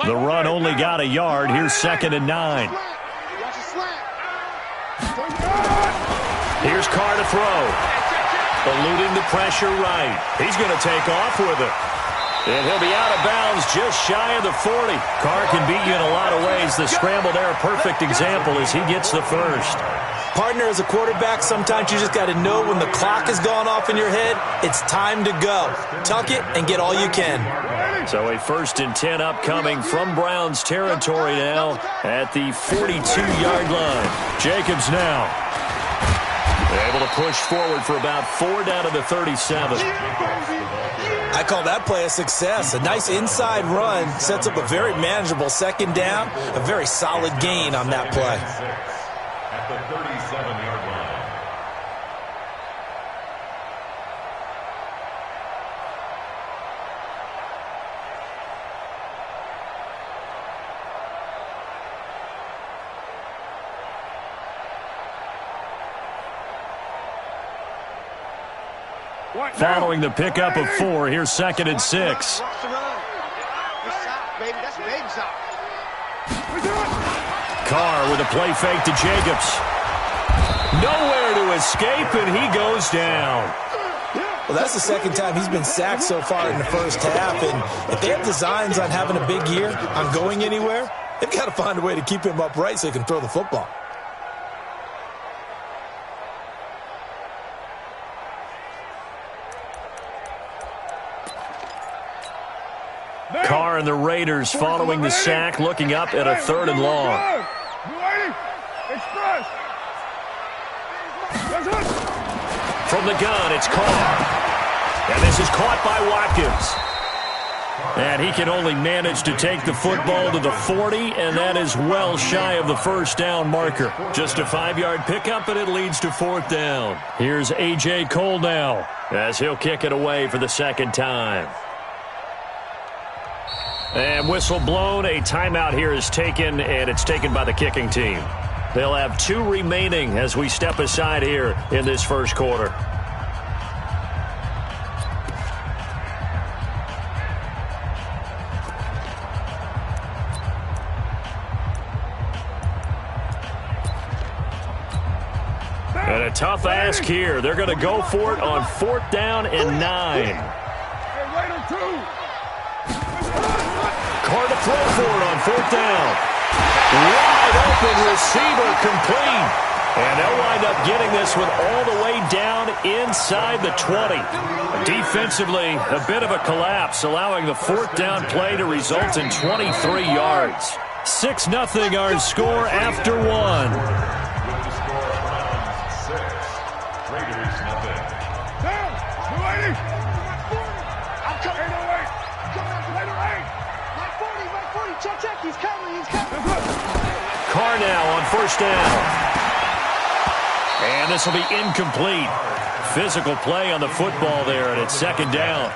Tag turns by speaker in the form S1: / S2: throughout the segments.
S1: The run only got a yard. Here's 2nd and 9. Here's Carr to throw. Eluding the pressure right. He's going to take off with it. And he'll be out of bounds just shy of the 40. Carr can beat you in a lot of ways. The scramble there, a perfect example as he gets the first.
S2: Partner, as a quarterback, sometimes you just got to know when the clock has gone off in your head, it's time to go. Tuck it and get all you can.
S1: So a 1st and 10 upcoming from Browns territory now at the 42-yard line. Jacobs now able to push forward for about 4 down to the 37.
S2: I call that play a success. A nice inside run sets up a very manageable 2nd down. A very solid gain on that play.
S3: At the 37-yard line.
S1: Following the pickup of 4, here's 2nd and 6. Carr with a play fake to Jacobs. Nowhere to escape, and he goes down.
S2: Well, that's the 2nd time he's been sacked so far in the first half, and if they have designs on having a big year, on going anywhere, they've got to find a way to keep him upright so he can throw the football.
S1: Carr and the Raiders following the sack, looking up at a 3rd and long. From the gun, it's Carr. And this is caught by Watkins. And he can only manage to take the football to the 40, and that is well shy of the 1st down marker. Just a 5-yard pickup, and it leads to 4th down. Here's A.J. Cole now as he'll kick it away for the 2nd time. And whistle blown. A timeout here is taken, and it's taken by the kicking team. They'll have 2 remaining as we step aside here in this first quarter. And a tough ask here. They're going to go for it on 4th down and 9. Carr to throw for it on 4th down. Wide open receiver complete. And they'll wind up getting this one all the way down inside the 20. Defensively, a bit of a collapse, allowing the 4th down play to result in 23 yards. 6-0 our score after 1. Carr now on 1st down. And this will be incomplete. Physical play on the football there, and it's 2nd down.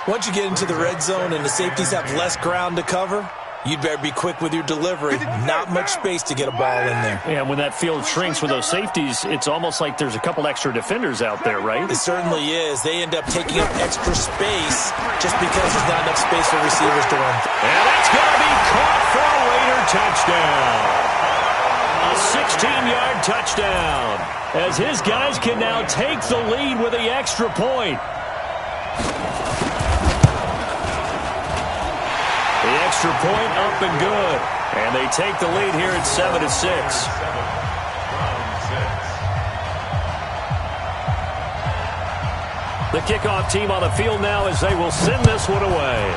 S2: Once you get into the red zone and the safeties have less ground to cover, you'd better be quick with your delivery. Not much space to get a ball in there.
S1: And when that field shrinks with those safeties, it's almost like there's a couple extra defenders out there, right?
S2: It certainly is. They end up taking up extra space just because there's not enough space for receivers to run.
S1: And that's going to be caught for a Raider touchdown. A 16-yard touchdown as his guys can now take the lead with the extra point. The extra point up and good. And they take the lead here at 7-6. The kickoff team on the field now as they will send this one away.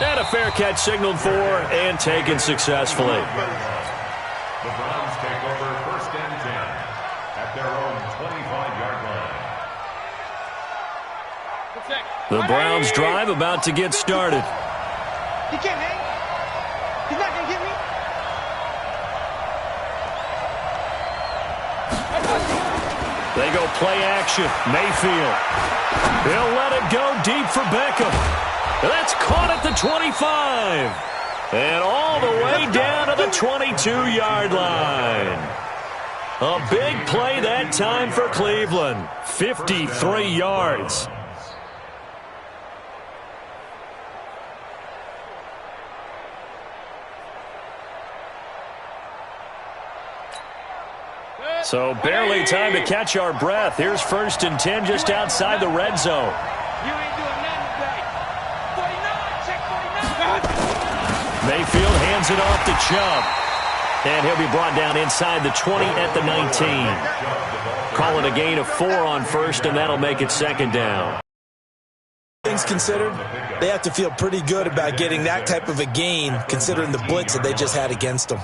S1: And a fair catch signaled for and taken successfully.
S3: The Browns take over 1st and 10 at their own 25-yard line.
S1: The Browns drive about to get started.
S4: He can't hang. He's not going to get me.
S1: They go play action. Mayfield. He'll let it go deep for Beckham. That's caught at the 25. And all the way down to the 22-yard line. A big play that time for Cleveland. 53 yards. So barely time to catch our breath. Here's 1st and 10 just outside the red zone.
S4: You ain't doing nothing today. 49, check 49.
S1: Mayfield hands it off to Chubb. And he'll be brought down inside the 20 at the 19. Calling a gain of 4 on 1st, and that'll make it 2nd down.
S2: Things considered, they have to feel pretty good about getting that type of a gain, considering the blitz that they just had against them.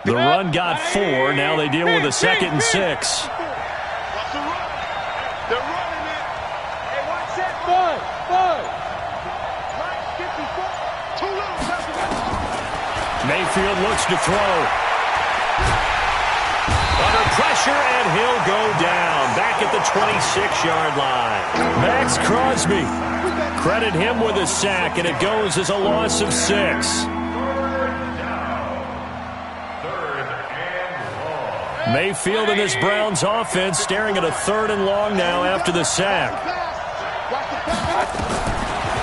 S1: The run got 4. Now they deal with a 2nd and 6.
S4: Watch the run. They're running it. Hey, watch that. Bud. Line 54. Too little.
S1: Mayfield looks to throw. Under pressure, and he'll go down. Back at the 26-yard line. Max Crosby. Credit him with a sack, and it goes as a loss of 6. Mayfield and this Browns offense staring at a 3rd and long now after the sack.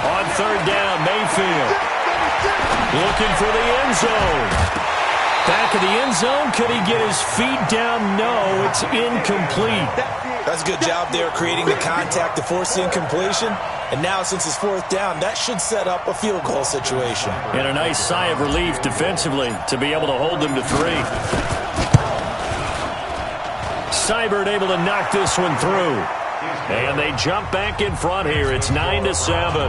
S1: On 3rd down, Mayfield looking for the end zone. Back of the end zone. Could he get his feet down? No, it's incomplete.
S2: That's a good job there creating the contact to force the incompletion. And now since it's 4th down, that should set up a field goal situation.
S1: And a nice sigh of relief defensively to be able to hold them to 3. Seibert able to knock this one through. And they jump back in front here. It's 9-7.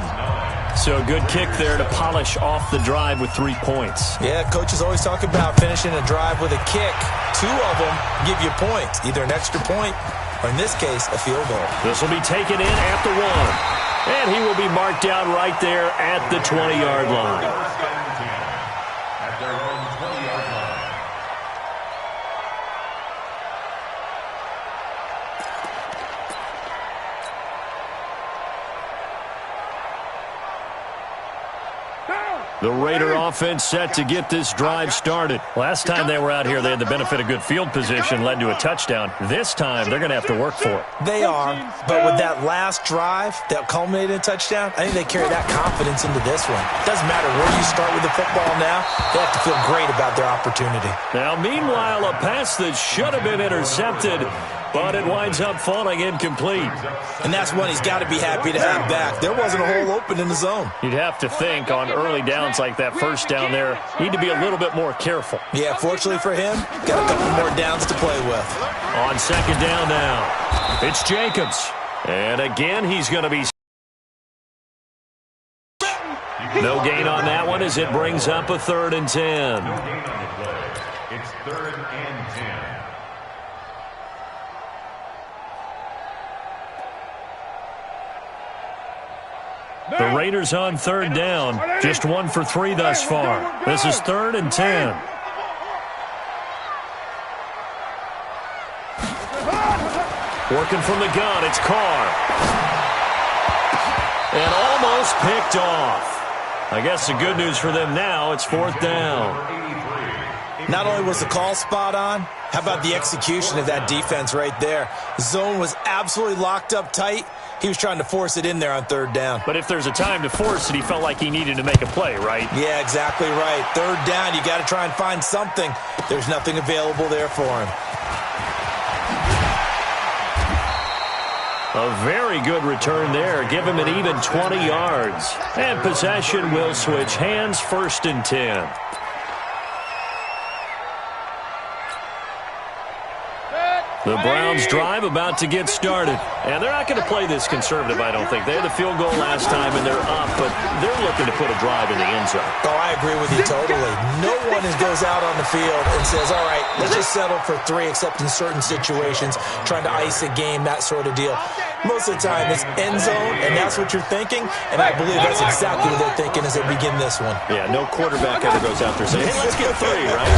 S1: So a good kick there to polish off the drive with 3 points.
S2: Yeah, coaches always talk about finishing a drive with a kick. 2 of them give you points, either an extra point or, in this case, a field goal.
S1: This will be taken in at the 1. And he will be marked down right there at the 20-yard line.
S3: At their own 20-yard line.
S1: The Raider offense set to get this drive started. Last time they were out here, they had the benefit of good field position, led to a touchdown. This time, they're going to have to work for it.
S2: They are, but with that last drive that culminated in a touchdown, I think they carry that confidence into this one. It doesn't matter where you start with the football now. They have to feel great about their opportunity.
S1: Now, meanwhile, a pass that should have been intercepted, but it winds up falling incomplete.
S2: And that's one he's got to be happy to have back. There wasn't a hole open in the zone.
S1: You'd have to think on early downs like that 1st down there, need to be a little bit more careful.
S2: Yeah, fortunately for him, got a couple more downs to play with.
S1: On 2nd down now, it's Jacobs. And again, he's going to be... No gain on that one as it brings up a 3rd and 10.
S3: No gain on the play. It's 3rd and 10.
S1: The Raiders on 3rd down. Just 1 for 3 thus far. This is 3rd and 10. Working from the gun, it's Carr. And almost picked off. I guess the good news for them now, it's 4th down.
S2: Not only was the call spot on, how about the execution of that defense right there? The zone was absolutely locked up tight. He was trying to force it in there on 3rd down.
S1: But if there's a time to force it, he felt like he needed to make a play, right?
S2: Yeah, exactly right. 3rd down, you got to try and find something. There's nothing available there for him.
S1: A very good return there. Give him an even 20 yards. And possession will switch hands, 1st and 10. The Browns drive about to get started. And they're not going to play this conservative, I don't think. They had the field goal last time, and they're up, but they're looking to put a drive in the end zone.
S2: Oh, I agree with you totally. No one goes out on the field and says, all right, let's just settle for 3, except in certain situations, trying to ice a game, that sort of deal. Most of the time, it's end zone, and that's what you're thinking, and I believe that's exactly what they're thinking as they begin this one.
S1: Yeah, no quarterback ever goes out there saying, hey, let's get 3, right?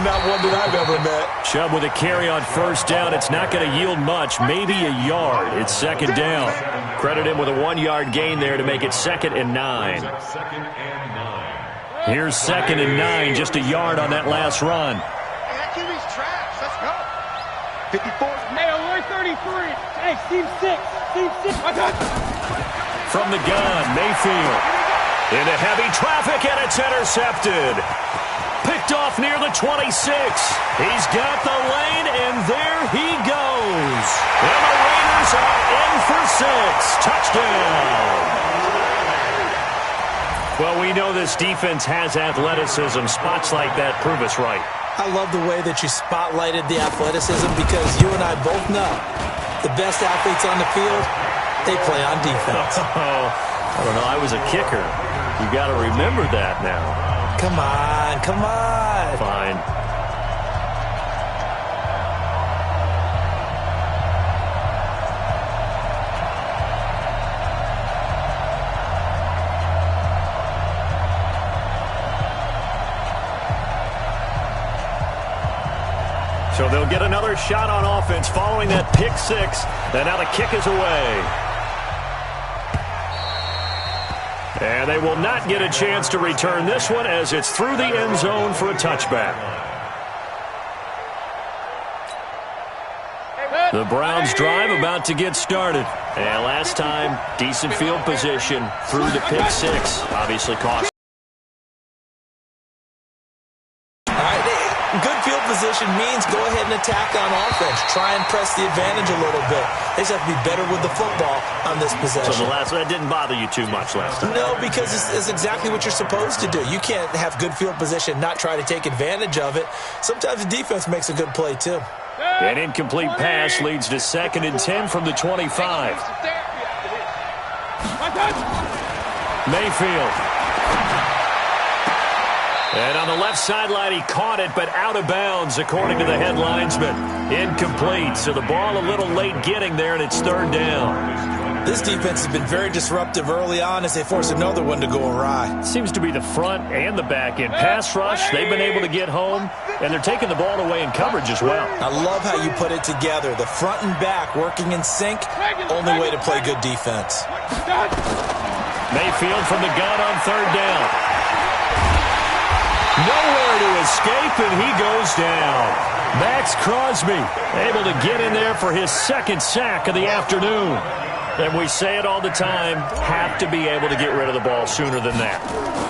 S2: Not one that I've ever met.
S1: Chubb with a carry on 1st down. It's not going to yield much, maybe a yard. It's 2nd down. Credit him with a 1-yard gain there to make it 2nd and 9. Here's 2nd and 9, just a yard on that last run.
S4: Hey, that QB's trash. Let's go. 54. Hey, alert 33. Hey, team 6. Team 6. I got
S1: from the gun. Mayfield into heavy traffic, and it's intercepted. Picked off near the 26. He's got the lane, and there he goes. And the Raiders are in for 6. Touchdown. Well, we know this defense has athleticism. Spots like that prove us right.
S2: I love the way that you spotlighted the athleticism because you and I both know the best athletes on the field, they play on defense.
S1: I don't know. I was a kicker. You got to remember that now.
S2: Come on, come on.
S1: Fine. So they'll get another shot on offense following that pick six. And now the kick is away. And they will not get a chance to return this one as it's through the end zone for a touchback. The Browns drive about to get started. And last time, decent field position through the pick six. Obviously cost.
S2: Good field position means go ahead and attack on offense. Try and press the advantage a little bit. They just have to be better with the football on this possession.
S1: So that didn't bother you too much last time?
S2: No, because it's exactly what you're supposed to do. You can't have good field position, not try to take advantage of it. Sometimes the defense makes a good play, too.
S1: An incomplete pass leads to 2nd and 10 from the 25. Mayfield. And on the left sideline, he caught it, but out of bounds, according to the head linesman. Incomplete, so the ball a little late getting there, and it's 3rd down.
S2: This defense has been very disruptive early on as they force another one to go awry.
S1: Seems to be the front and the back end. Pass rush, they've been able to get home, and they're taking the ball away in coverage as well.
S2: I love how you put it together. The front and back working in sync, only way to play good defense.
S1: Mayfield from the gun on 3rd down. Nowhere to escape, and he goes down. Max Crosby able to get in there for his 2nd sack of the afternoon. And we say it all the time, have to be able to get rid of the ball sooner than that.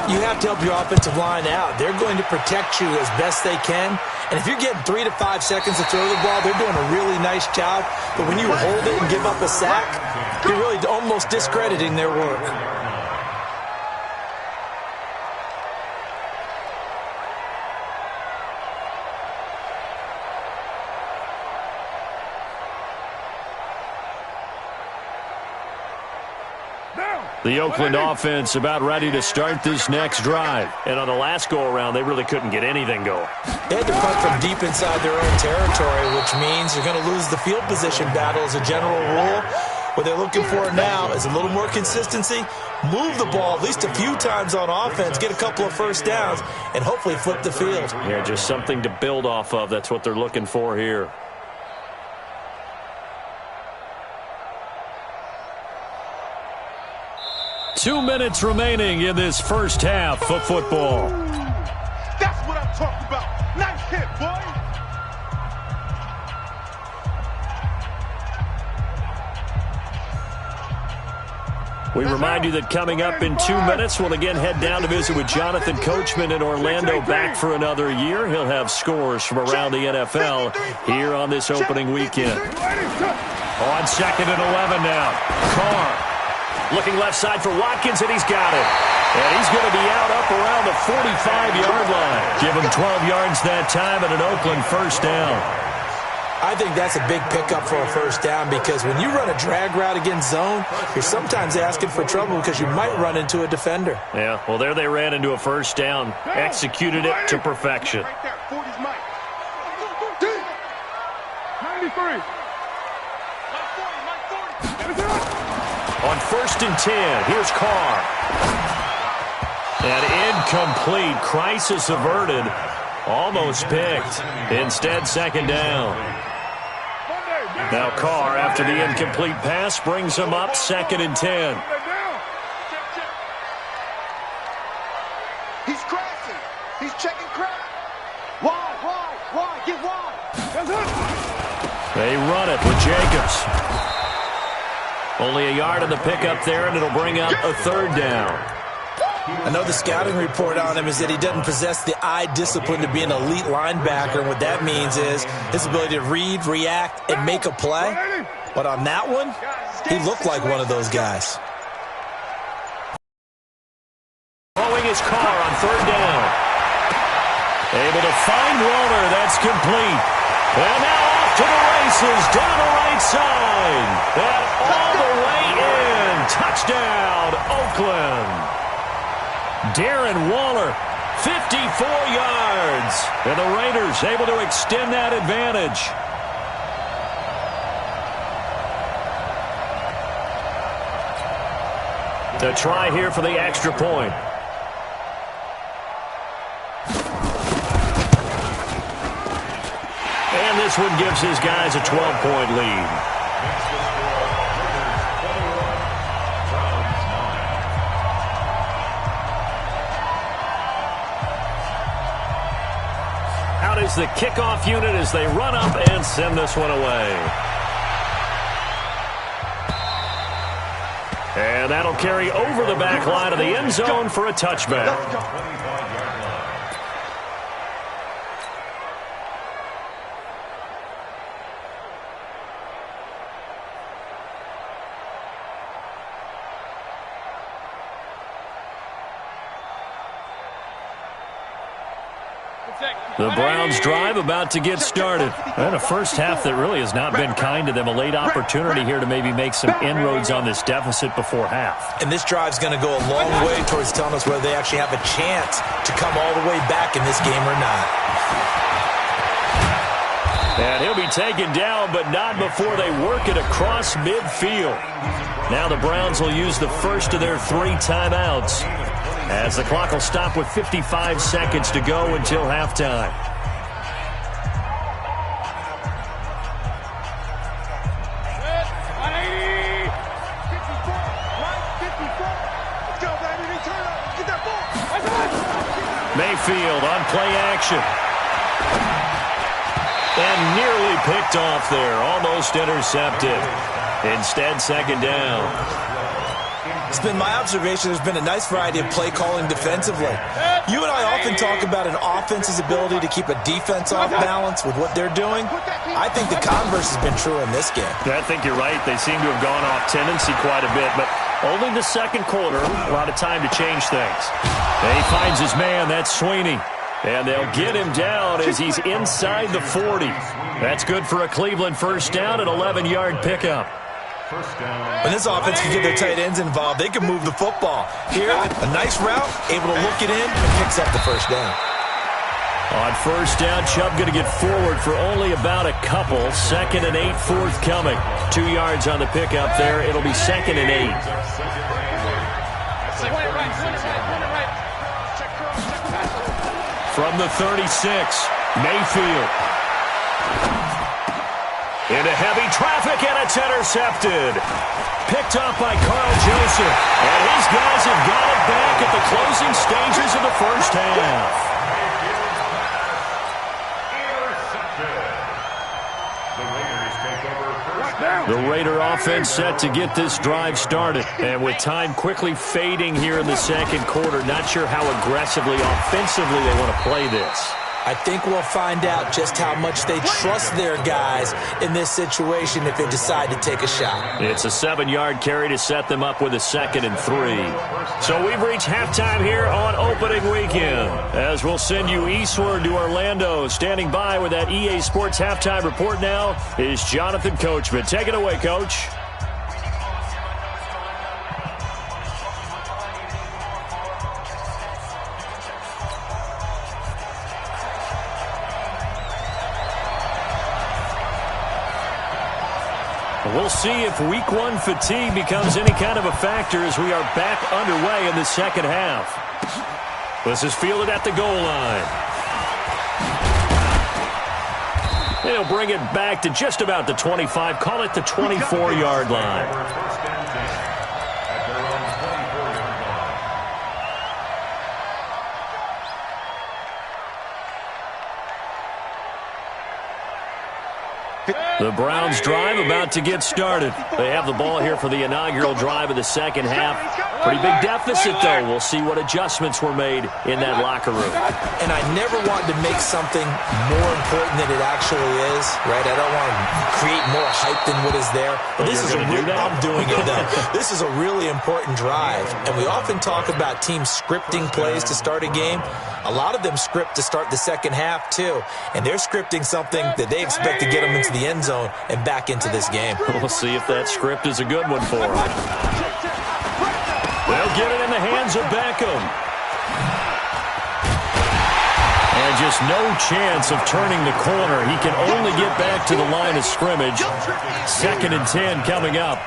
S2: You have to help your offensive line out. They're going to protect you as best they can. And if you're getting 3 to 5 seconds to throw the ball, they're doing a really nice job. But when you hold it and give up a sack, you're really almost discrediting their work.
S1: The Oakland offense about ready to start this next drive. And on the last go-around, they really couldn't get anything going.
S2: They had to punt from deep inside their own territory, which means you're going to lose the field position battle as a general rule. What they're looking for now is a little more consistency, move the ball at least a few times on offense, get a couple of first downs, and hopefully flip the field.
S1: Yeah, just something to build off of. That's what they're looking for here. Two minutes remaining in this first half of football.
S4: That's what I'm talking about. Nice hit, boy.
S1: We remind you that coming up in 2 minutes, we'll again head down to visit with Jonathan Coachman in Orlando, back for another year. He'll have scores from around the NFL here on this opening weekend. On 2nd and 11 now. Carr. Looking left side for Watkins, and he's got it. And he's going to be out up around the 45-yard line. Give him 12 yards that time and an Oakland first down.
S2: I think that's a big pickup for a first down because when you run a drag route against zone, you're sometimes asking for trouble because you might run into a defender.
S1: Yeah, well, there they ran into a first down. Executed it to perfection.
S4: Right there, 40's Mike. 93.
S1: On 1st and 10, here's Carr. And incomplete. Crisis averted. Almost picked. Instead, 2nd down. Now Carr, after the incomplete pass, brings him up 2nd and 10.
S4: He's crashing. He's checking crack. Why? Get wide.
S1: They run it with Jacobs. Only a yard on the pickup there, and it'll bring up a third down.
S2: I know the scouting report on him is that he doesn't possess the eye discipline to be an elite linebacker, and what that means is his ability to read, react, and make a play. But on that one, he looked like one of those guys.
S1: Throwing his car on third down. Able to find Waller. That's complete. And now off to the races down the right side. And all the way in. Touchdown, Oakland. Darren Waller, 54 yards. And the Raiders able to extend that advantage. The try here for the extra point. And this one gives his guys a 12-point lead. Out is the kickoff unit as they run up and send this one away. And that'll carry over the back line of the end zone for a touchback. The Browns drive about to get started. And a first half that really has not been kind to them. A late opportunity here to maybe make some inroads on this deficit before half.
S2: And this drive's going to go a long way towards telling us whether they actually have a chance to come all the way back in this game or not.
S1: And he'll be taken down, but not before they work it across midfield. Now the Browns will use the first of their 3 timeouts, as the clock will stop with 55 seconds to go until halftime. Mayfield on play action. And nearly picked off there. Almost intercepted. Instead, second down.
S2: It's been my observation there's been a nice variety of play calling defensively. You and I often talk about an offense's ability to keep a defense off balance with what they're doing. I think the converse has been true in this game.
S1: Yeah, I think you're right. They seem to have gone off tendency quite a bit, but only the second quarter, a lot of time to change things. And he finds his man, that's Sweeney. And they'll get him down as he's inside the 40. That's good for a Cleveland first down, an 11-yard pickup.
S2: When this offense can get their tight ends involved, they can move the football. Here, a nice route, able to look it in, and picks up the first down.
S1: On first down, Chubb going to get forward for only about a couple. 2nd and 8 forthcoming. 2 yards on the pickup there. It'll be 2nd and 8. From the 36, Mayfield. Into heavy traffic, and it's intercepted. Picked up by Carl Joseph. And his guys have got it back at the closing stages of the first half. The Raider offense set to get this drive started. And with time quickly fading here in the second quarter, not sure how aggressively, offensively they want to play this.
S2: I think we'll find out just how much they trust their guys in this situation if they decide to take a shot.
S1: It's a 7-yard carry to set them up with a 2nd and 3. So we've reached halftime here on opening weekend, as we'll send you eastward to Orlando. Standing by with that EA Sports halftime report now is Jonathan Coachman. Take it away, Coach. We'll see if week 1 fatigue becomes any kind of a factor as we are back underway in the second half. This is fielded at the goal line. They'll bring it back to just about the 25, call it the 24-yard line. The Browns drive about to get started. They have the ball here for the inaugural drive of the second half. Pretty big deficit, though. We'll see what adjustments were made in that locker room.
S2: And I never wanted to make something more important than it actually is, right? I don't want to create more hype than what is there. But this is I'm doing it, though. This is a really important drive. And we often talk about teams scripting plays to start a game. A lot of them script to start the second half, too. And they're scripting something that they expect to get them into the end zone and back into this game.
S1: We'll see if that script is a good one for them. They'll get it in the hands of Beckham. And just no chance of turning the corner. He can only get back to the line of scrimmage. 2nd and 10 coming up.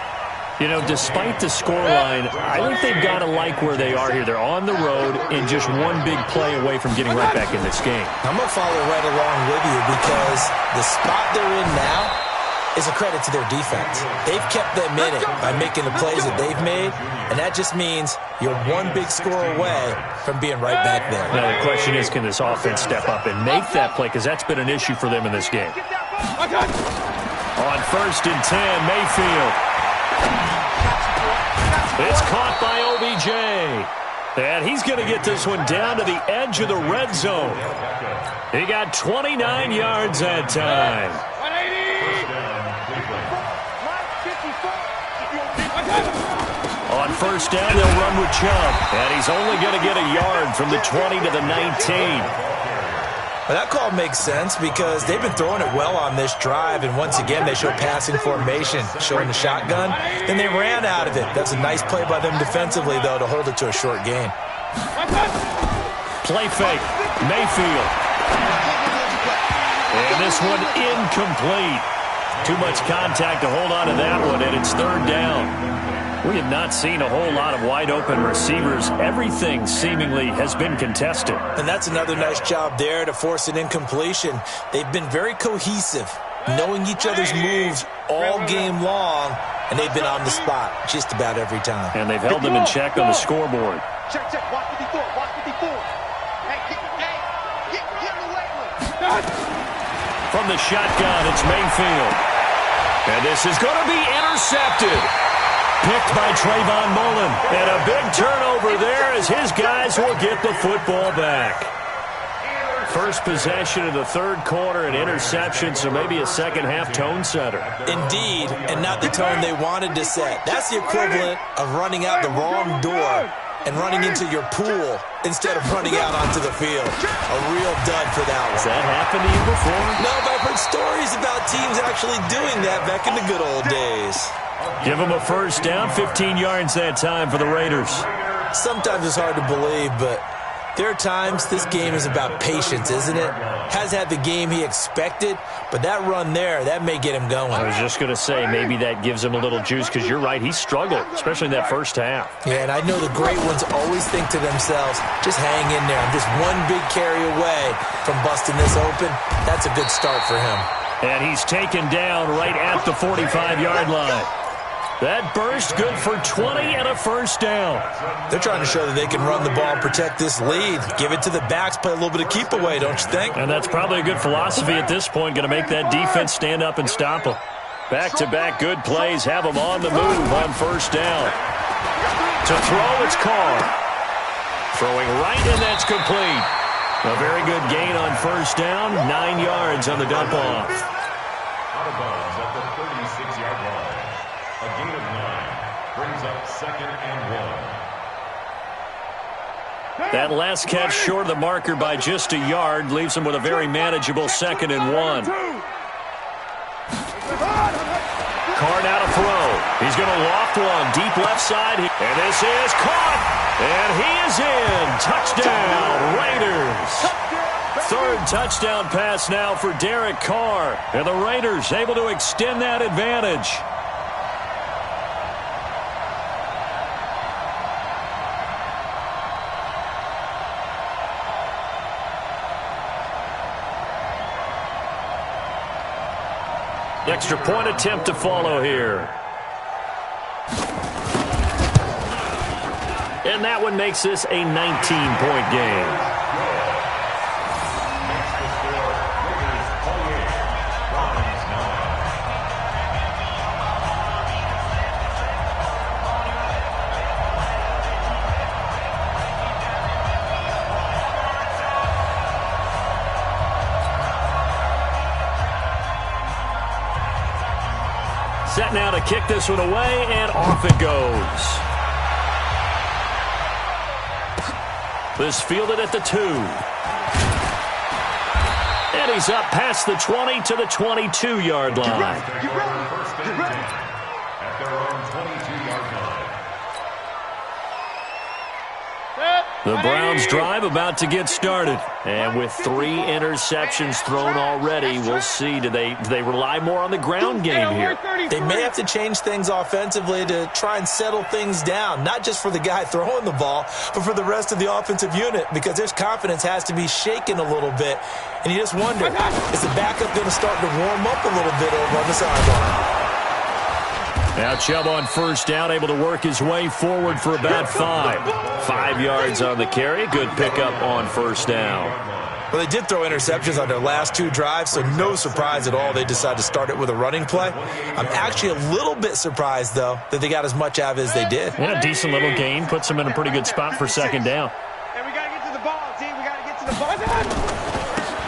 S1: You know, despite the scoreline, I think they've got to like where they are here. They're on the road and just one big play away from getting right back in this game.
S2: I'm going to follow right along with you because the spot they're in now is a credit to their defense. They've kept them in it by making the plays that they've made, and that just means you're one big score away from being right back there.
S1: Now, the question is, can this offense step up and make that play? Because that's been an issue for them in this game. On 1st and 10, Mayfield. It's caught by OBJ. And he's going to get this one down to the edge of the red zone. He got 29 yards that time. On 1st down, they'll run with Chubb. And he's only going to get a yard from the 20 to the 19.
S2: Well, that call makes sense because they've been throwing it well on this drive, and once again, they show passing formation, showing the shotgun. Then they ran out of it. That's a nice play by them defensively, though, to hold it to a short gain.
S1: Play fake. Mayfield. And this one incomplete. Too much contact to hold on to that one, and it's 3rd down. We have not seen a whole lot of wide-open receivers. Everything seemingly has been contested.
S2: And that's another nice job there to force an incompletion. They've been very cohesive, knowing each other's moves all game long, and they've been on the spot just about every time.
S1: And they've held them in check on the scoreboard.
S4: Check, watch 54, watch 54. Hey, get away.
S1: From the shotgun, it's Mayfield. And this is going to be intercepted. Picked by Trayvon Mullen. And a big turnover there as his guys will get the football back. First possession of the 3rd quarter, an interception, so maybe a second-half tone setter.
S2: Indeed, and not the tone they wanted to set. That's the equivalent of running out the wrong door and running into your pool instead of running out onto the field. A real dud for that one.
S1: Has that happened to you before?
S2: No, but I've heard stories about teams actually doing that back in the good old days.
S1: Give them a 1st down, 15 yards that time for the Raiders.
S2: Sometimes it's hard to believe, but there are times this game is about patience, isn't it? Has had the game he expected, but that run there, that may get him going.
S1: I was just going to say, maybe that gives him a little juice, because you're right, he struggled, especially in that first half.
S2: Yeah, and I know the great ones always think to themselves, just hang in there. I'm just one big carry away from busting this open. That's a good start for him.
S1: And he's taken down right at the 45-yard line. That burst good for 20 and a 1st down.
S2: They're trying to show that they can run the ball and protect this lead. Give it to the backs, play a little bit of keep away, don't you think?
S1: And that's probably a good philosophy at this point, going to make that defense stand up and stop them. Back-to-back good plays, have them on the move on 1st down. To throw, it's Carr. Throwing right, and that's complete. A very good gain on 1st down, 9 yards on the dump-off.
S3: Out of bounds at the 36-yard line. A gain of 9 brings up 2nd and 1.
S1: That last catch short of the marker by just a yard leaves him with a very manageable 2nd and 1. Carr now to throw. He's going to loft one deep left side. And this is caught. And he is in. Touchdown, Raiders. 3rd touchdown pass now for Derek Carr. And the Raiders able to extend that advantage. Extra point attempt to follow here. And that one makes this a 19-point game. Set now to kick this one away, and off it goes. This fielded at the 2. And he's up past the 20 to the 22-yard line.
S3: At their own 22-yard line.
S1: The Browns drive about to get started. And with 3 interceptions thrown already, we'll see. Do they rely more on the ground game here?
S2: They may have to change things offensively to try and settle things down, not just for the guy throwing the ball, but for the rest of the offensive unit, because their confidence has to be shaken a little bit. And you just wonder, is the backup going to start to warm up a little bit over on the sideline?
S1: Now Chubb on first down, able to work his way forward for about 5. 5 yards on the carry. Good pickup on first down.
S2: Well, they did throw interceptions on their last 2 drives, so no surprise at all they decided to start it with a running play. I'm actually a little bit surprised, though, that they got as much out of it as they did.
S1: Yeah, a decent little gain. Puts them in a pretty good spot for second down.
S4: And we got to get to the ball, team. We got to get to the ball.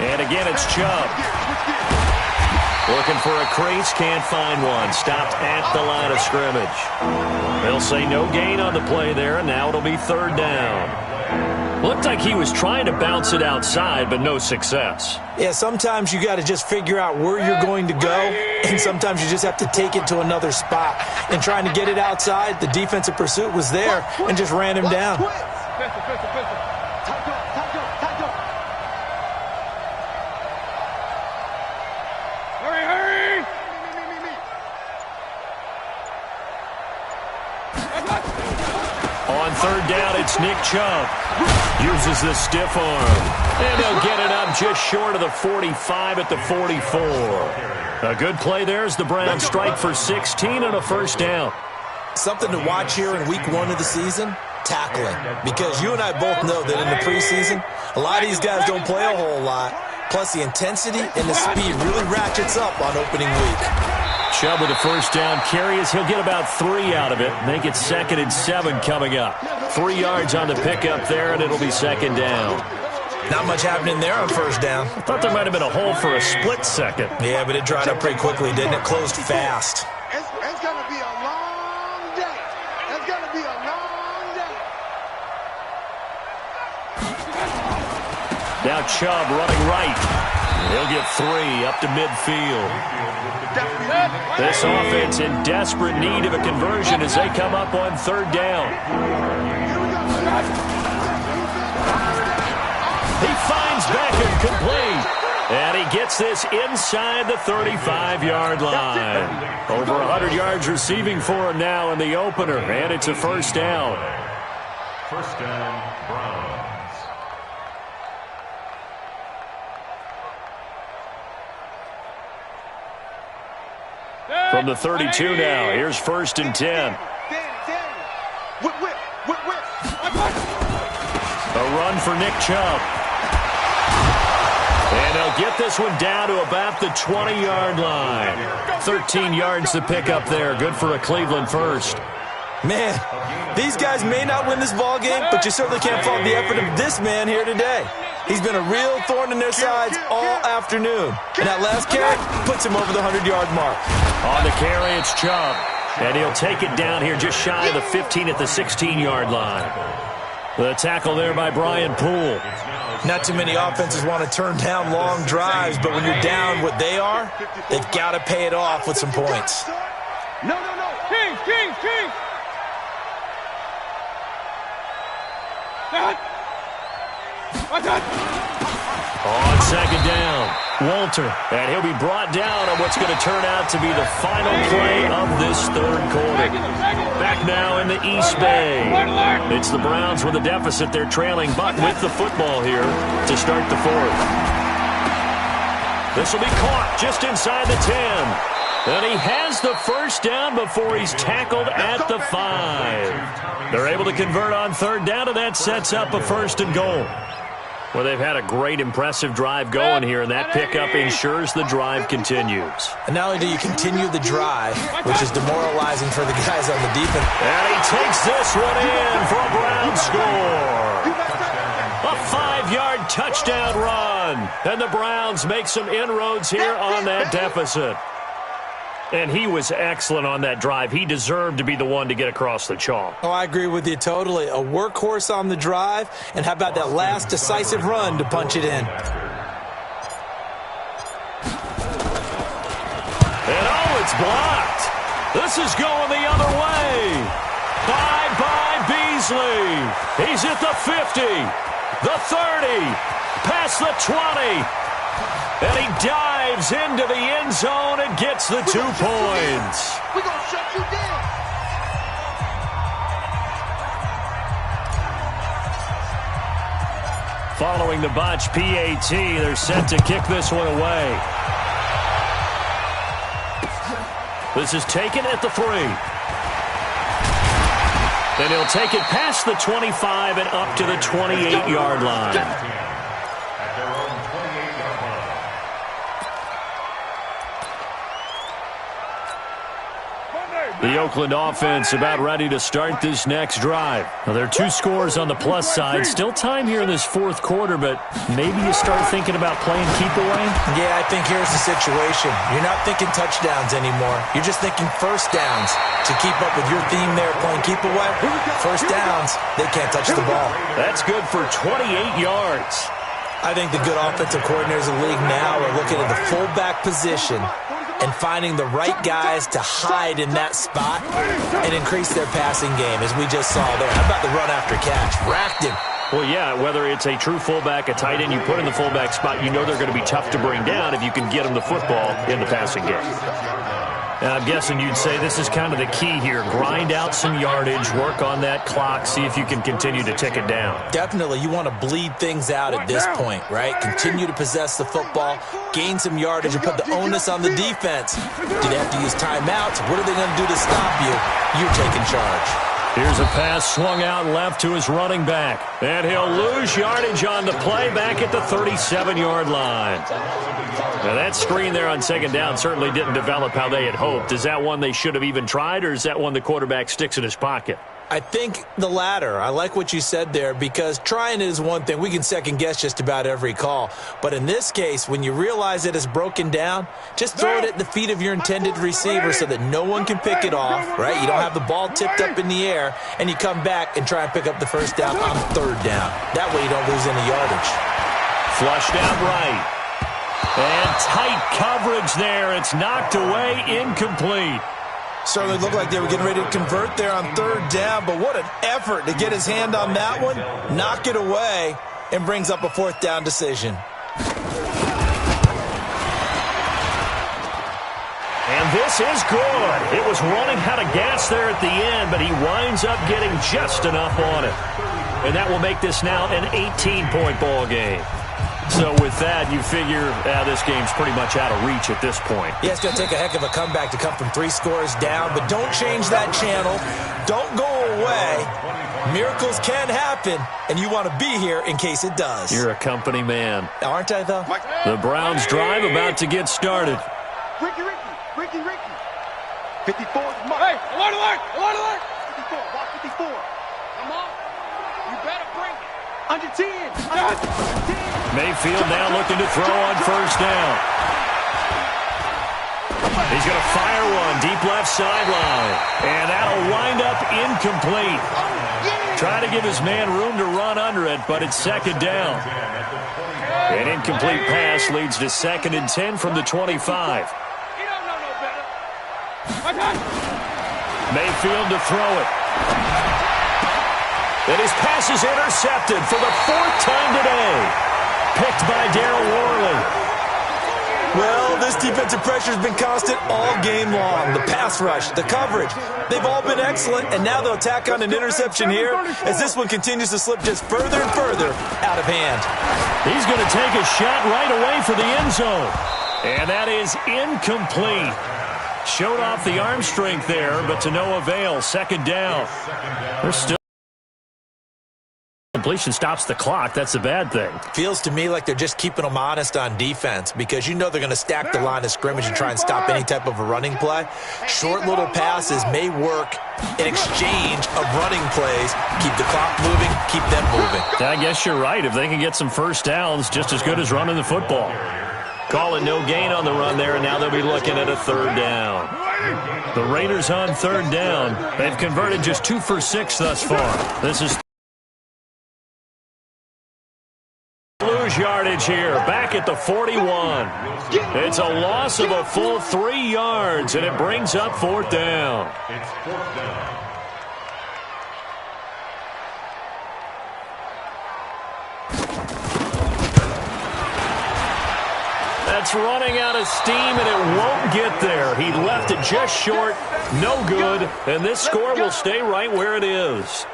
S1: And again, it's Chubb. Looking for a crease, can't find one. Stopped at the line of scrimmage. They'll say no gain on the play there, and now it'll be third down. Looked like he was trying to bounce it outside, but no success.
S2: Yeah, sometimes you got to just figure out where you're going to go, and sometimes you just have to take it to another spot. And trying to get it outside, the defensive pursuit was there and just ran him down.
S1: On third down, it's Nick Chubb. Uses the stiff arm. And he'll get it up just short of the 45 at the 44. A good play there as the Browns strike for 16 and a first down.
S2: Something to watch here in week 1 of the season, tackling. Because you and I both know that in the preseason, a lot of these guys don't play a whole lot. Plus, the intensity and the speed really ratchets up on opening week.
S1: Chubb with a first down carry as he'll get about 3 out of it. Make it 2nd and 7 coming up. 3 yards on the pickup there, and it'll be second down.
S2: Not much happening there on first down.
S1: I thought there might have been a hole for a split second.
S2: Yeah, but it dried up pretty quickly, didn't it? Closed fast.
S4: It's going to be a long day. It's going to be a long day.
S1: Now Chubb running right. He'll get 3 up to midfield. This offense in desperate need of a conversion as they come up on third down. He finds Beckham complete. And he gets this inside the 35-yard line. Over 100 yards receiving for him now in the opener. And it's a first down.
S3: First down, Browns.
S1: From the 32 now, here's 1st and 10. A run for Nick Chubb. And they'll get this one down to about the 20-yard line. 13 yards to pick up there. Good for a Cleveland first.
S2: Man, these guys may not win this ball game, but you certainly can't fault the effort of this man here today. He's been a real thorn in their sides all afternoon. And that last carry puts him over the 100-yard mark.
S1: On the carry, it's Chubb. And he'll take it down here just shy of the 15 at the 16-yard line. The tackle there by Brian Poole.
S2: Not too many offenses want to turn down long drives, but when you're down what they are, they've got to pay it off with some points.
S4: No. Kings.
S1: On second down, Walter. And he'll be brought down on what's going to turn out to be the final play of this third quarter. Back now in the East Bay. It's the Browns with a deficit. They're trailing, but with the football here to start the fourth. This will be caught just inside the 10. And he has the first down before he's tackled at the 5. They're able to convert on third down, and that sets up a 1st and goal. Well, they've had a great, impressive drive going here, and that pickup ensures the drive continues.
S2: And not only do you continue the drive, which is demoralizing for the guys on the defense.
S1: And he takes this one in for a Brown score. A 5-yard touchdown run. And the Browns make some inroads here on that deficit. And he was excellent on that drive. He deserved to be the one to get across the chalk.
S2: Oh, I agree with you totally. A workhorse on the drive, and how about that last decisive run to punch it in?
S1: And oh, it's blocked. This is going the other way. Bye-bye, Beasley. He's at the 50, the 30, past the 20. And he dives into the end zone and gets the 2 points.
S4: We're going to shut you down.
S1: Following the botch PAT, they're set to kick this one away. This is taken at the 3. And he'll take it past the 25 and up to the 28-yard line.
S3: At their own 28-yard line.
S1: The Oakland offense about ready to start this next drive. Now, there are 2 scores on the plus side. Still time here in this 4th quarter, but maybe you start thinking about playing keep away?
S2: Yeah, I think here's the situation. You're not thinking touchdowns anymore. You're just thinking first downs. To keep up with your theme there, playing keep away, first downs, they can't touch the ball.
S1: That's good for 28 yards.
S2: I think the good offensive coordinators in the league now are looking at the fullback position and finding the right guys to hide in that spot and increase their passing game, as we just saw there. How about the run after catch? Racked him.
S1: Well, yeah, whether it's a true fullback, a tight end you put in the fullback spot, you know they're going to be tough to bring down if you can get them the football in the passing game. And I'm guessing you'd say this is kind of the key here. Grind out some yardage, work on that clock, see if you can continue to tick it down.
S2: Definitely, you want to bleed things out at this point, right? Continue to possess the football, gain some yardage, and put the onus on the defense. Do they have to use timeouts? What are they going to do to stop you? You're taking charge.
S1: Here's a pass swung out left to his running back. And he'll lose yardage on the play back at the 37-yard line. Now, that screen there on second down certainly didn't develop how they had hoped. Is that one they should have even tried, or is that one the quarterback sticks in his pocket?
S2: I think the latter. I like what you said there, because trying it is one thing. We can second-guess just about every call. But in this case, when you realize it is broken down, just throw it at the feet of your intended receiver so that no one can pick it off, right? You don't have the ball tipped up in the air, and you come back and try and pick up the first down on third down. That way you don't lose any yardage.
S1: Flushed out right. And tight coverage there. It's knocked away, incomplete.
S2: Certainly looked like they were getting ready to convert there on third down, but what an effort to get his hand on that one, knock it away, and brings up a fourth down decision.
S1: And this is good. It was running out of gas there at the end, but he winds up getting just enough on it. And that will make this now an 18-point ball game. So with that, you figure this game's pretty much out of reach at this point.
S2: Yeah, it's going to take a heck of a comeback to come from 3 scores down, but don't change that channel. Don't go away. Miracles can happen, and you want to be here in case it does.
S1: You're a company man.
S2: Aren't I, though?
S1: The Browns drive about to get started.
S4: Ricky. 54 is Mike. Hey, alert. 54, watch 54. Come on. You better bring it. Under 10.
S1: Mayfield now looking to throw on first down. He's going to fire one deep left sideline. And that'll wind up incomplete. Try to give his man room to run under it, but it's second down. An incomplete pass leads to 2nd and 10 from the 25.
S4: He don't know no better.
S1: Mayfield to throw it. And his pass is intercepted for the 4th time today. Picked by Darryl Worley.
S2: Well, this defensive pressure has been constant all game long. The pass rush, the coverage, they've all been excellent, and now they'll tack on an interception here as this one continues to slip just further and further out of hand.
S1: He's going to take a shot right away for the end zone. And that is incomplete. Showed off the arm strength there, but to no avail. Second down. They're still. Completion stops the clock. That's a bad thing.
S2: Feels to me like they're just keeping them honest on defense, because you know they're going to stack the line of scrimmage and try and stop any type of a running play. Short little passes may work in exchange of running plays. Keep the clock moving, keep them moving.
S1: I guess you're right. If they can get some first downs, just as good as running the football. Call it no gain on the run there, and now they'll be looking at a third down. The Raiders on third down. They've converted just 2 for 6 thus far. This is lose yardage here, back at the 41. It's a loss of a full 3 yards, and it brings up fourth down.
S3: It's fourth down.
S1: That's running out of steam, and it won't get there. He left it just short, no good, and this score will stay right where it is.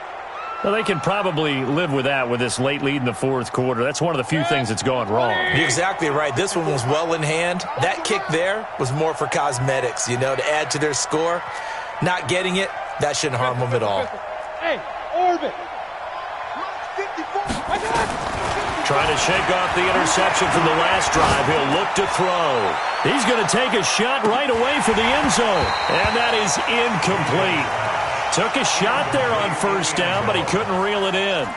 S1: Well, they can probably live with that with this late lead in the fourth quarter. That's one of the few things that's gone wrong.
S2: You're exactly right. This one was well in hand. That kick there was more for cosmetics, you know, to add to their score. Not getting it, that shouldn't harm them at all.
S4: Hey, Orbit. 54.
S1: Trying to shake off the interception from the last drive. He'll look to throw. He's going to take a shot right away for the end zone. And that is incomplete. Took a shot there on first down, but he couldn't reel it in.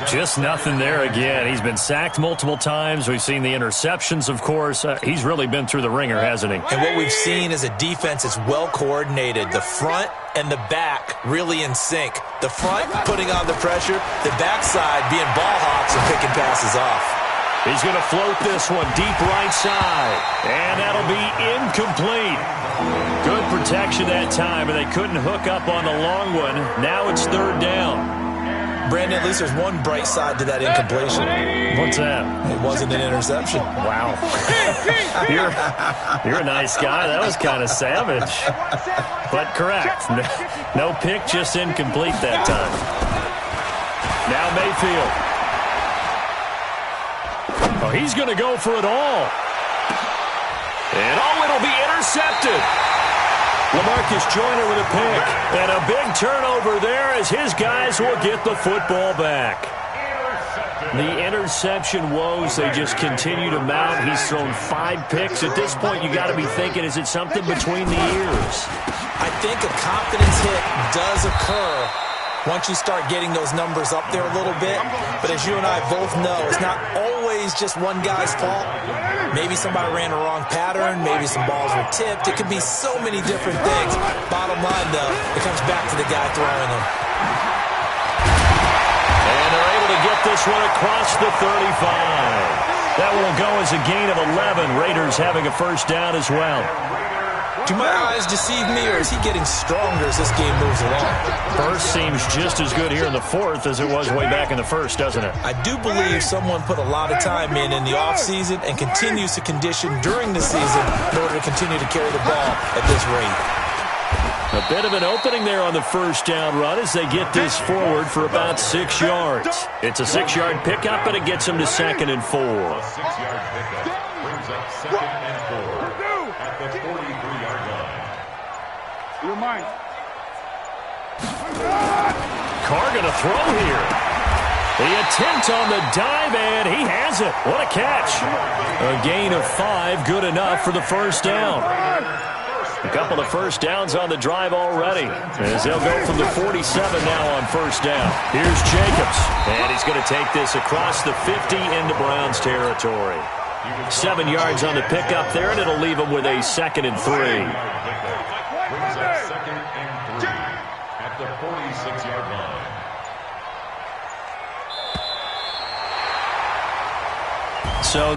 S1: Just nothing there again. He's been sacked multiple times. We've seen the interceptions, of course. He's really been through the ringer, hasn't he?
S2: And what we've seen is a defense that's well coordinated. The front and the back really in sync. The front putting on the pressure, the backside being ball hawks and picking passes off.
S1: He's going to float this one deep right side. And that'll be incomplete. Good protection that time, and they couldn't hook up on the long one. Now it's third down.
S2: Brandon, at least there's one bright side to that incompletion.
S1: What's that?
S2: It wasn't an interception.
S1: Wow. You're a nice guy. That was kind of savage. But correct. No pick, just incomplete that time. Now Mayfield. Oh, he's going to go for it all. And it'll be intercepted. LaMarcus Joyner with a pick. And a big turnover there as his guys will get the football back. The interception woes, they just continue to mount. He's thrown 5 picks. At this point, you got to be thinking, is it something between the ears?
S2: I think a confidence hit does occur once you start getting those numbers up there a little bit. But as you and I both know, it's not always just one guy's fault. Maybe somebody ran a wrong pattern. Maybe some balls were tipped. It could be so many different things. Bottom line, though, it comes back to the guy throwing them.
S1: And they're able to get this one across the 35. That will go as a gain of 11. Raiders having a first down as well.
S2: Do my eyes deceive me, or is he getting stronger as this game moves along?
S1: First seems just as good here in the fourth as it was way back in the first, doesn't it?
S2: I do believe someone put a lot of time in the offseason and continues to condition during the season in order to continue to carry the ball at this rate.
S1: A bit of an opening there on the first down run as they get this forward for about 6 yards. It's a 6-yard pickup, and it gets them to 2nd and 4.
S3: 6-yard pickup brings up 2nd and 4 at the 43-yard line.
S4: Your mind.
S1: Carr going to throw here. The attempt on the dive, and he has it. What a catch. A gain of 5, good enough for the first down. A couple of first downs on the drive already, as they'll go from the 47 now on first down. Here's Jacobs, and he's going to take this across the 50 into Browns territory. 7 yards on the pickup there, and it'll leave him with a 2nd and 3.
S3: Brings up 2nd and 3 at the 46-yard line.
S1: So